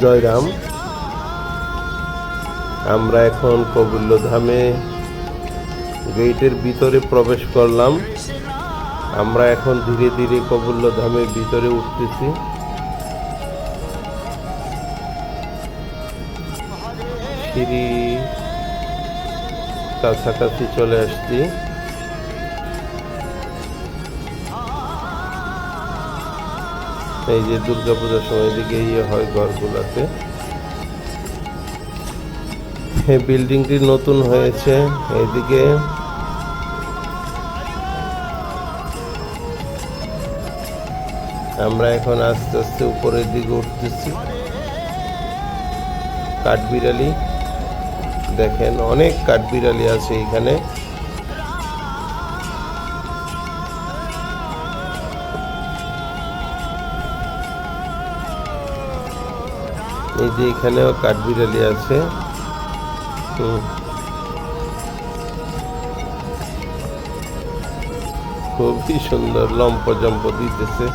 জয়রাম। আমরা এখন কবুল্যধামে গেটের ভিতরে প্রবেশ করলাম। আমরা এখন ধীরে ধীরে কবুল্যধামের ভিতরে উঠতেছি। সিঁড়ি কাছাকাছি চলে আসছি। এই যে দুর্গাপূজার সময় দিকে হয় ঘরগুলাতে। এই বিল্ডিংটি নতুন হয়েছে। এইদিকে আমরা এখন আস্তে আস্তে উপরের দিকে উঠতেছি। কাঠবিড়ালি দেখেন, অনেক কাঠবিড়ালি আছে এখানে। এই যে এখানেও কাঠবিড়ালি আছে। খুবই সুন্দর লম্প দিতেছে।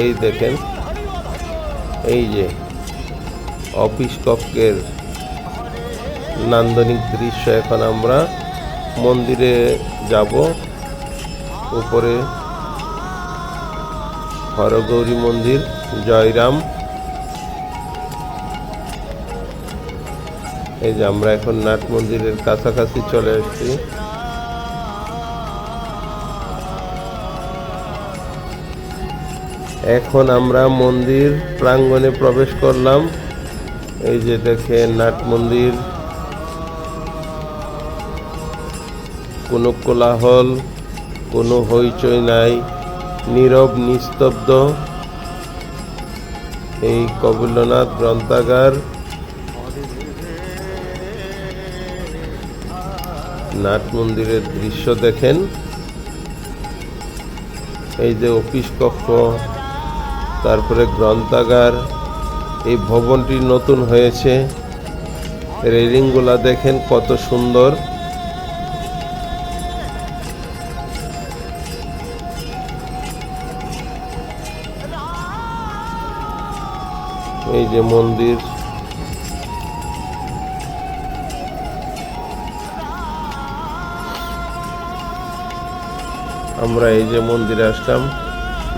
এই দেখেন, এই যে অফিস কক্ষের নান্দনিক দৃশ্য। এখন আমরা মন্দিরে যাব। উপরে হরগৌরী মন্দির, জয়রাম। এই যে আমরা এখন নাট মন্দিরের কাছাকাছি চলে আসছি। এখন আমরা মন্দির প্রাঙ্গণে প্রবেশ করলাম। এই যে দেখেন নাট মন্দির। কোনো কোলাহল, কোনো হইচই নাই, নীরব নিস্তব্ধ। এই কবুল্যনাথ গ্রন্থাগার, নাট মন্দিরের দৃশ্য দেখেন। এই যে অফিস কক্ষ, তারপরে গ্রন্থাগার। এই ভবনটি নতুন হয়েছে। রেলিংগুলা দেখেন কত সুন্দর। এই যে মন্দির। আমরা এই যে মন্দিরে আসলাম।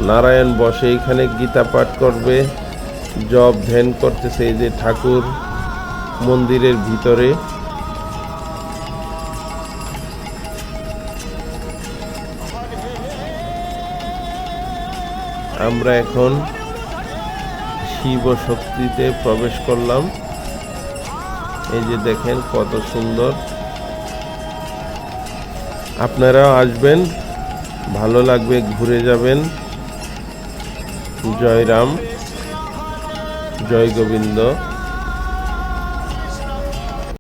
নারায়ণ বসে এখানে গীতা পাঠ করবে, জপ ধ্যান করতেছে। এই যে ঠাকুর মন্দিরের ভিতরে। আমরা এখন শিব শক্তিতে প্রবেশ করলাম। এই যে দেখেন কত সুন্দর। আপনারাও আসবেন, ভালো লাগবে, ঘুরে যাবেন। জয়রাম, জয় গোবিন্দ।